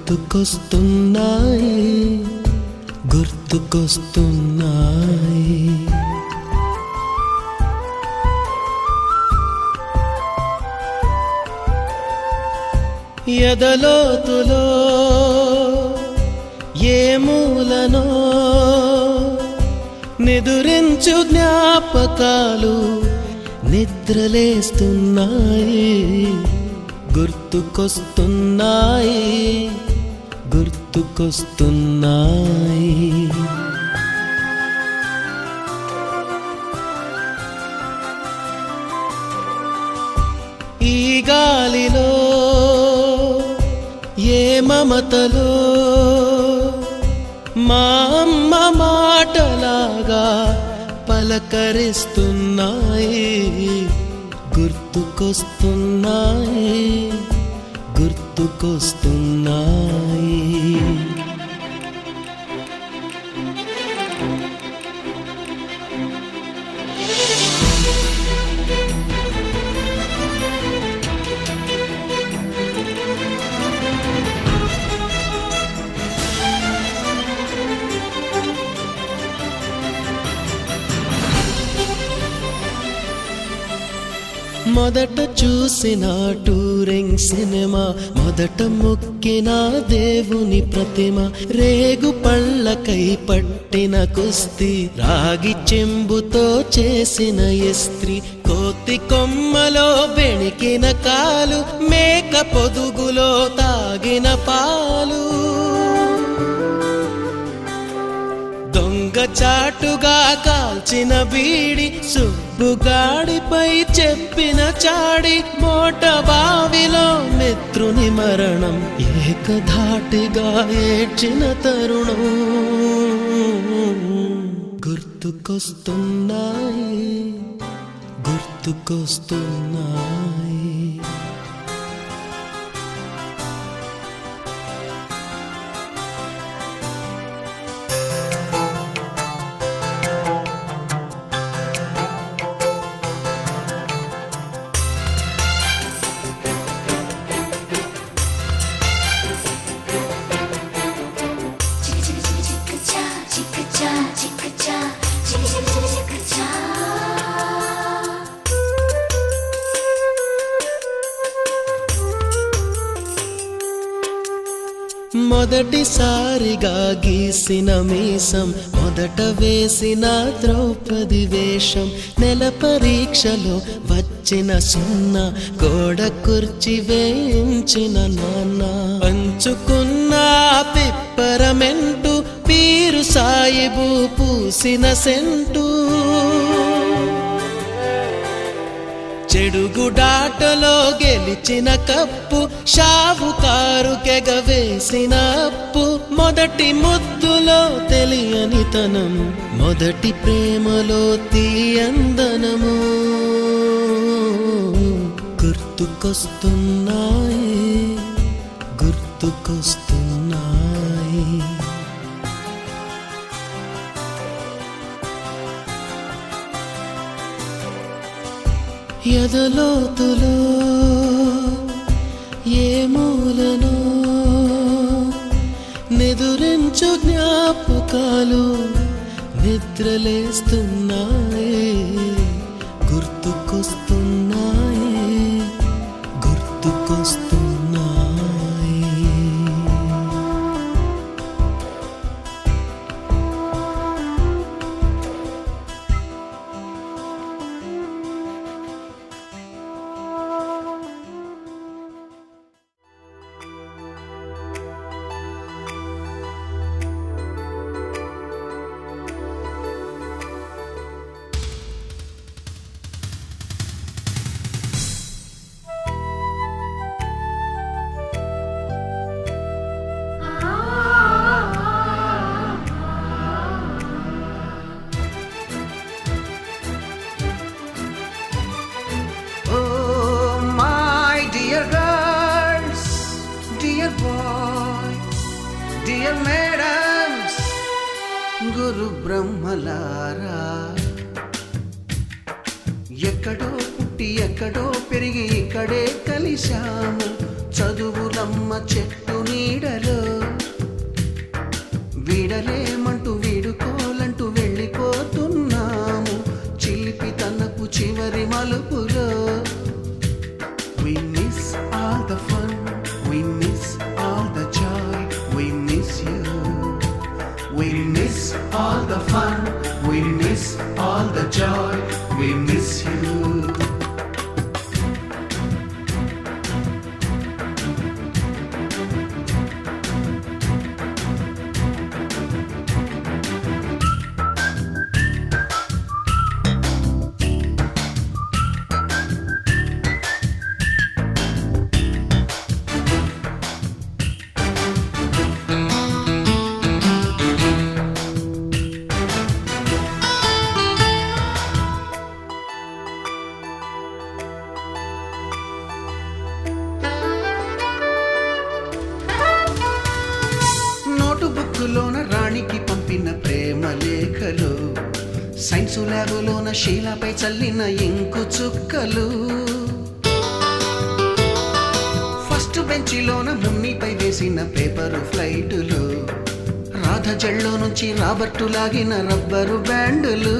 గుర్తుకొస్తున్నాయి గుర్తుకొస్తున్నాయి. ఎదలోతులో ఏ మూలనో నిదురించు జ్ఞాపకాలు నిద్రలేస్తున్నాయి గుర్తుకొస్తున్నాయి గుర్తుకొస్తున్నాయి. ఈ గాలిలో ఏ మమతలో మా అమ్మ మాటలాగా పలకరిస్తున్నాయి గుర్తుకొస్తున్నాయి గుర్తుకొస్తున్నాయి. మొదట చూసిన టూరింగ్ సినిమా, మొదట మొక్కిన దేవుని ప్రతిమ, రేగు పళ్ళకై పట్టిన కుస్తీ, రాగి చెంబుతో చేసిన ఇస్త్రీ, కోతి కొమ్మలో బెణికిన కాలు, మేక పొదుగులో తాగిన పాలు, దొంగ చాటుగా కాల్చిన బీడి, సుబ్బుగాడిపై చెప్పిన చాడి, మోట బావిలో మిత్రుని మరణం, ఏకధాటిగా ఏడ్చిన తరుణం గుర్తుకొస్తున్నాయి గుర్తుకొస్తున్నాయి. మొదటిసారిగా గీసిన మీసం, మొదట వేసిన ద్రౌపది వేషం, నెల పరీక్షలో వచ్చిన సున్నా, గోడ కుర్చీ వేయించిన నాన్న, పంచుకున్న పిప్పరమెంటు, పీరు సాయిబు పూసిన సెంటు, చెడుగుడాటలో గెలిచిన కప్పు, షావుకారుకెగవేసిన అప్పు, మొదటి ముద్దులో తెలియనితనం, మొదటి ప్రేమలో తీయందనము గుర్తుకొస్తున్నాయి గుర్తుకొస్తున్నాయి. ఎదలోతులో ఏ మూలనో నిదురించు జ్ఞాపకాలు నిద్రలేస్తున్నాయి గుర్తుకొస్తున్నాయి గుర్తుకొస్తున్నాయి. Dear madams, గురు బ్రహ్మలారా, ఎక్కడో పుట్టి ఎక్కడో పెరిగి ఇక్కడే కలిశాము, చదువులమ్మ చెట్టు నీడలో వీడలేమంటూ వీడుకోలంటూ వెళ్ళిపోతున్నాము చిలిపి తనపు చివరి మలుపులో. We miss all the fun, we miss all the joy, we miss you. We miss all the fun, we miss all the joy, we miss you. బుక్కులోన రాణికి పంపిన ప్రేమ లేఖలు సైన్సు ల్యాబులోన శీలపై చల్లిన ఇంకు చుక్కలు ఫస్ట్ బెంచిలోన మున్నిపై వేసిన పేపరు ఫ్లైటులు రాధ జల్లో నుంచి రాబర్టు లాగిన rubber బ్యాండులు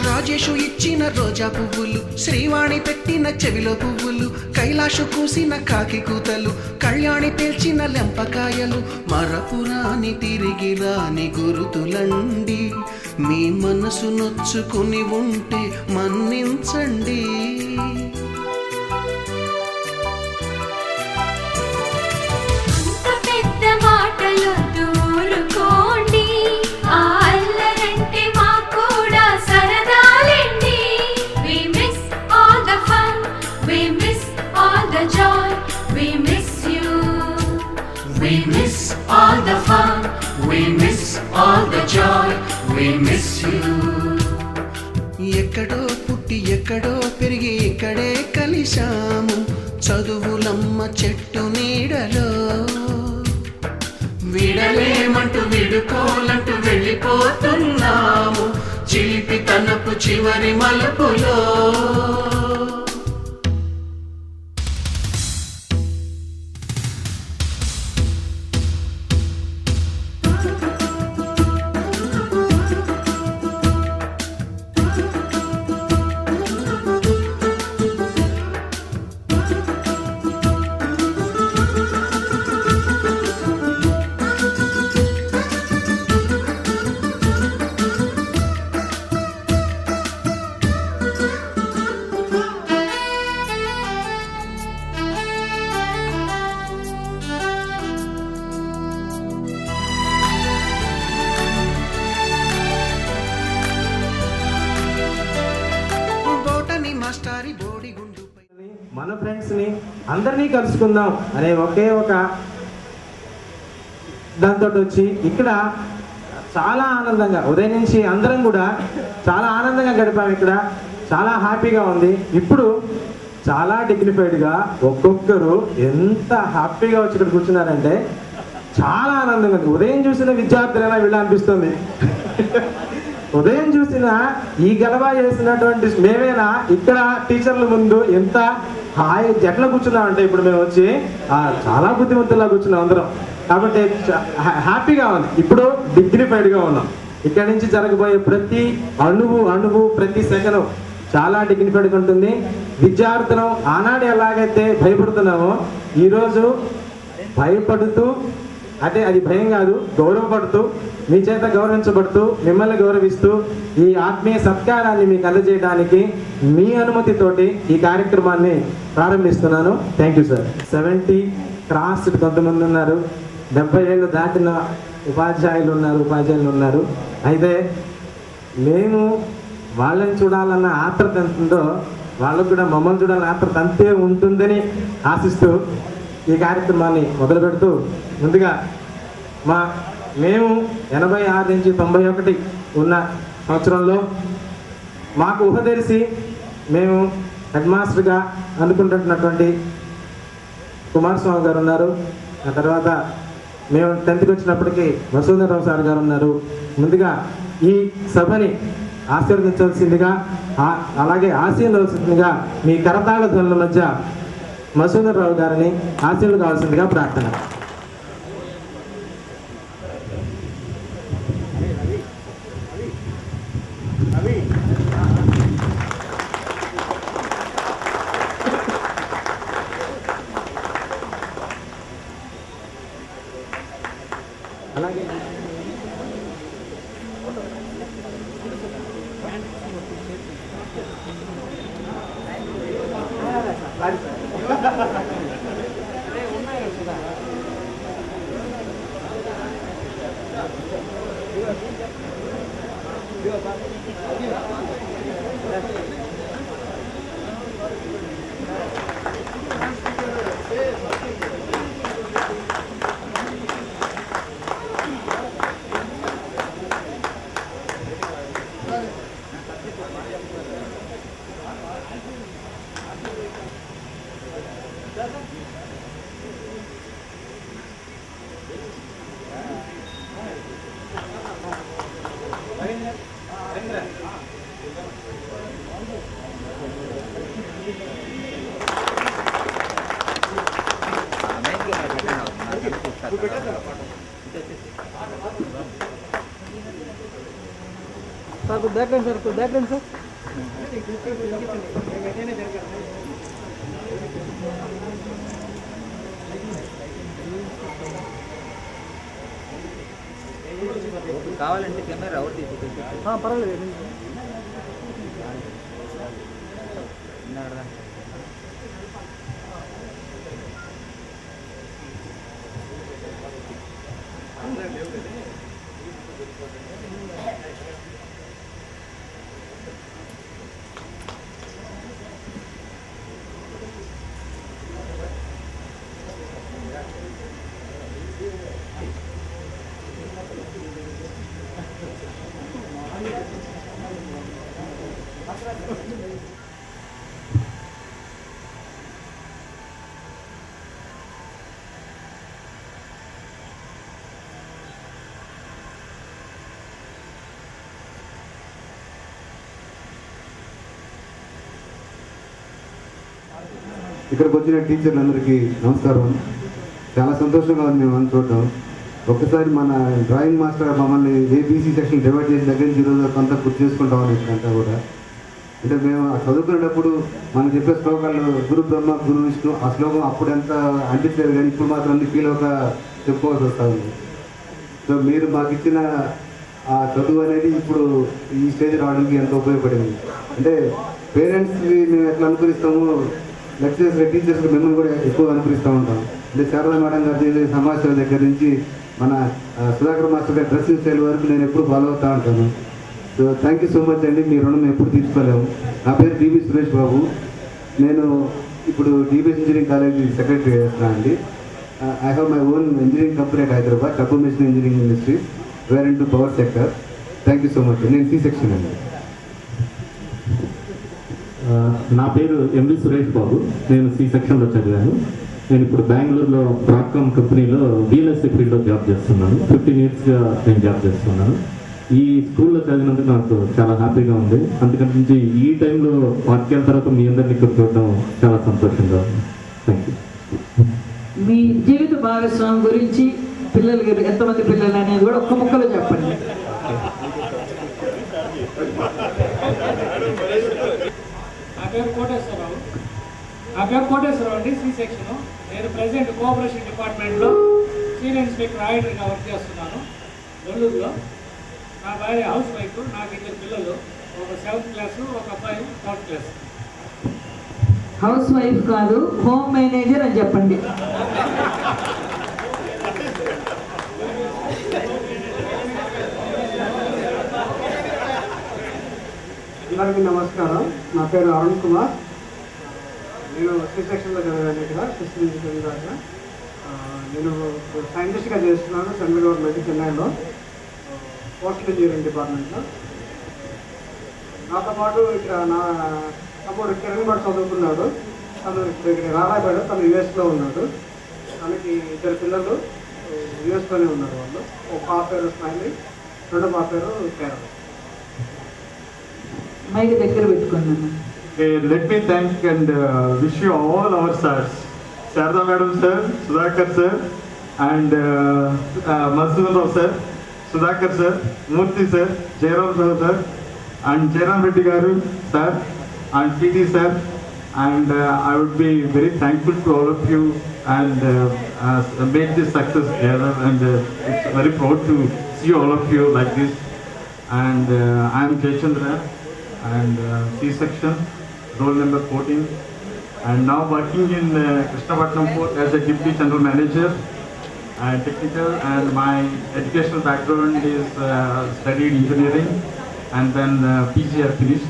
Rajesh ఇచ్చిన రోజా పువ్వులు శ్రీవాణి పెట్టిన చెవిలో పువ్వులు కైలాషు కూసిన కాకి కూతలు కళ్యాణి పేల్చిన లెంపకాయలు మరపురాని తిరిగి రాని గురుతులండి మీ మనసు నొచ్చుకుని ఉంటే మన్నించండి. We miss all the fun, we miss all the joy, we miss you. ఎక్కడో పుట్టి ఎక్కడో పెరిగి ఇక్కడే కలిశాము చదువులమ్మ చెట్టు నీడలో. వీడలేమంటూ వీడుకోలంటూ వెళ్ళిపోతున్నాము చిలిపి తనపు చివరి మలుపులో. మన ఫ్రెండ్స్ని అందరినీ కలుసుకుందాం అనే ఒకే ఒక దాంతో వచ్చి ఇక్కడ చాలా ఆనందంగా ఉదయం నుంచి అందరం కూడా చాలా ఆనందంగా గడిపాము. ఇక్కడ చాలా హ్యాపీగా ఉంది. ఇప్పుడు చాలా డిగ్నిఫైడ్గా ఒక్కొక్కరు ఎంత హ్యాపీగా వచ్చి ఇక్కడ కూర్చున్నారంటే చాలా ఆనందంగా ఉంది. ఉదయం చూసిన విద్యార్థులైనా వీళ్ళ అనిపిస్తుంది. ఉదయం చూసిన ఈ గలబా చేసినటువంటి మేమేనా ఇక్కడ టీచర్ల ముందు ఎంత హాయి ఎట్లా కూర్చున్నాం అంటే ఇప్పుడు మేము వచ్చి చాలా బుద్ధిమంతులా కూర్చున్నాం అందరం. కాబట్టి హ్యాపీగా ఉంది. ఇప్పుడు డిగ్నిఫైడ్గా ఉన్నాం. ఇక్కడి నుంచి జరగబోయే ప్రతి అణువు ప్రతి సెకను చాలా డిగ్నిఫైడ్గా ఉంటుంది. విద్యార్థులం ఆనాడు ఎలాగైతే భయపడుతున్నామో ఈరోజు భయపడుతూ, అంటే అది భయం కాదు, గౌరవపడుతూ, మీ చేత గౌరవించబడుతూ, మిమ్మల్ని గౌరవిస్తూ ఈ ఆత్మీయ సత్కారాన్ని మీకు అందజేయడానికి మీ అనుమతితోటి ఈ కార్యక్రమాన్ని ప్రారంభిస్తున్నాను. Thank you sir. 70 క్రాస్ కొంతమంది ఉన్నారు, 70 ఏళ్ళు దాటిన ఉపాధ్యాయులు ఉన్నారు. అయితే మేము వాళ్ళని చూడాలన్న ఆత్రత ఎంత ఉందో వాళ్ళకు కూడా మమ్మల్ని చూడాలన్న ఆత్రత అంతే ఉంటుందని ఆశిస్తూ ఈ కార్యక్రమాన్ని మొదలు పెడుతూ, ముందుగా మేము 86 నుంచి 91 ఉన్న సంవత్సరంలో మాకు ఊహ తెలిసి మేము హెడ్ మాస్టర్గా అనుకుంటున్నటువంటి కుమారస్వామి గారు ఉన్నారు. ఆ తర్వాత మేము 10th వచ్చినప్పటికీ వసుంధరావు సార్ గారు ఉన్నారు. ముందుగా ఈ సభని ఆశీర్వదించవలసిందిగా, అలాగే ఆశీర్వదించవలసిందిగా మీ కరతాళ ధ్వనుల మధ్య వసుంధరావు గారిని ఆశీర్వాదం కావాల్సిందిగా ప్రార్థన. సార్ బ్యాక్లైన్ సార్ బ్యాక్లైన్ సార్ కావాలంటే కెమెరా అవుట్ పర్వాలేదు ఇక్కడికి వచ్చిన టీచర్లందరికీ నమస్కారం. చాలా సంతోషంగా ఉంది మేము చూడటం. ఒక్కసారి మన డ్రాయింగ్ మాస్టర్ మమ్మల్ని ఏబీసీ సెక్షన్ డివైడ్ చేసిన దగ్గర నుంచి ఈరోజు కొంత గుర్తు చేసుకుంటామని ఇక్కడంతా కూడా. అంటే మేము చదువుకునేటప్పుడు మనం చెప్పే శ్లోకాలు గురు బ్రహ్మ గురు విష్ణు ఆ శ్లోకం అప్పుడు ఎంత అనిపించలేదు, కానీ ఇప్పుడు మాత్రం అన్ని ఫీల్ ఒక చెప్పుకోవాల్సి వస్తూ ఉంది. సో మీరు మాకు ఇచ్చిన ఆ చదువు అనేది ఇప్పుడు ఈ స్టేజ్ రావడానికి ఎంతో ఉపయోగపడింది. అంటే పేరెంట్స్ని మేము ఎట్లా అనుకరిస్తామో లెక్చరర్స్ టీచర్స్ మిమ్మల్ని కూడా ఎక్కువ అనుకరిస్తూ ఉంటాం. అంటే శారదా మేడం గారి సమాచారం దగ్గర నుంచి మన సుధాకర్ మాస్టర్ గారి డ్రెస్సింగ్ స్టైల్ వరకు నేను ఎప్పుడు ఫాలో అవుతూ ఉంటాను. So thank you so much అండి. మీ రుణం ఎప్పుడు తీర్చుకోలేము. నా పేరు డిబి సురేష్ బాబు. నేను ఇప్పుడు డిబిఎస్ ఇంజనీరింగ్ కాలేజ్ సెక్రటరీ చేస్తున్నాను అండి. I have my own engineering company at Hyderabad, డబ్బు machine engineering industry, where in to power sector. Thank you so much. నేను సి సెక్షన్ అండి. నా పేరు ఎంవి సురేష్ బాబు. నేను సి సెక్షన్లో చదివాను. నేను ఇప్పుడు బెంగళూరులో బ్రాడ్కామ్ కంపెనీలో బిఎల్ఎస్సీ ఫీల్డ్లో జాబ్ చేస్తున్నాను. 15 yearsగా నేను జాబ్ చేస్తున్నాను. ఈ స్కూల్లో చదివినందుకు నాకు చాలా హ్యాపీగా ఉంది. అందుకని ఈ టైంలో వాక్యాల తర్వాత మీ అందరినీ ఇక్కడ చూడడం చాలా సంతోషంగా ఉంది. Thank you. మీ జీవిత భాగస్వామి గురించి పిల్లలు ఎంతమంది పిల్లలు అనేది కూడా ఒక్క ముక్కలో చెప్పండి. నా పేరు కోటేశ్వరరావు అండి, సి సెక్షన్. నేను ప్రెసిడెంట్ కోఆపరేషన్ డిపార్ట్మెంట్లో సీనియర్ ఇన్స్పెక్టర్ ఆడిటర్గా వర్క్ చేస్తున్నాను నెల్లూరులో. నా భార్య హౌస్ వైఫ్. నాకు 2 పిల్లలు, ఒక 7th క్లాసు, ఒక అబ్బాయి 3rd క్లాస్. హౌస్ వైఫ్ కాదు, హోమ్ మేనేజర్ అని చెప్పండి. అందరికీ నమస్కారం. నా పేరు అరుణ్ కుమార్. నేను సి సెక్షన్లో చదివాను ఇక్కడ కృష్ణ దాకా. నేను సైంటిస్ట్గా చేస్తున్నాను సెంట్రల్ గవర్నమెంట్ చెన్నైలో, పోస్టల్ ఇంజనీరింగ్ డిపార్ట్మెంట్లో. నాతో పాటు ఇక్కడ నా తమ్ముడు కిరణ్ భట్ చదువుకున్నాడు. తను ఇక్కడ రారాయపాడు, తను యుఎస్లో ఉన్నాడు. తనకి 2 పిల్లలు యుఎస్లోనే ఉన్నారు. వాళ్ళు ఒక పాప పేరు స్మైలీ, రెండో పాప పేరు కేరళ. మైక్ దగ్గర పెట్టుకున్నాను. Let me thank and wish you all our sirs, Sarada Madam sir, Sudhakar sir, and Madhusudan Rao sir, Sudhakar sir, Murthy sir, Jairam sir, and Jairam Reddy garu sir, and PT sir, and I would be very thankful to all of you and make this success together, and it's very proud to see all of you like this. And I am Jaychandra and C section, roll number 14. and now working in Krishnapatnam Port as a Deputy General Manager and technical, and my educational background is studied engineering and then PG I finished,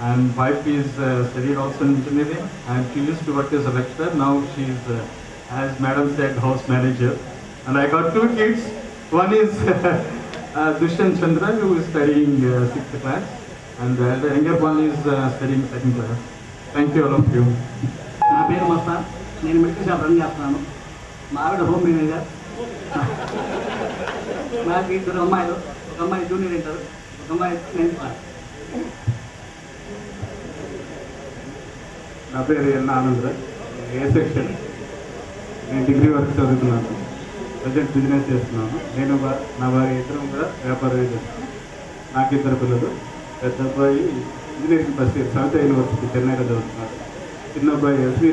and wife is studied also in engineering, and she used to work as a lecturer. Now she is, as madam said, house manager. And I got 2 kids. One is Dushyant Chandra, who is studying 6th class, and the younger one is studying 2nd class. Thank you all of you. నా పేరు మస్తా, నేను medical shop run చేస్తున్నాను. మా ఆవిడ home manager. నాకు 2 అమ్మాయిలు, ఒక అమ్మాయి జూనియర్ ఇంటర్, ఒక అమ్మాయి 9th క్లాస్. నా పేరు ఎన్ ఆనందరాజ్, ఏ సెక్షన్. నేను డిగ్రీ వరకు చదువుతున్నాను, ప్రజెంట్ బిజినెస్ చేస్తున్నాను. నేను నా భార్య ఇద్దరం కూడా వ్యాపారమే చేస్తున్నాను. నాకు 2 పిల్లలు. పెద్ద అబ్బాయి engineering first year Savitha university చెన్నైలో చదువుతున్నారు. చిన్న అబ్బాయి ఎస్వి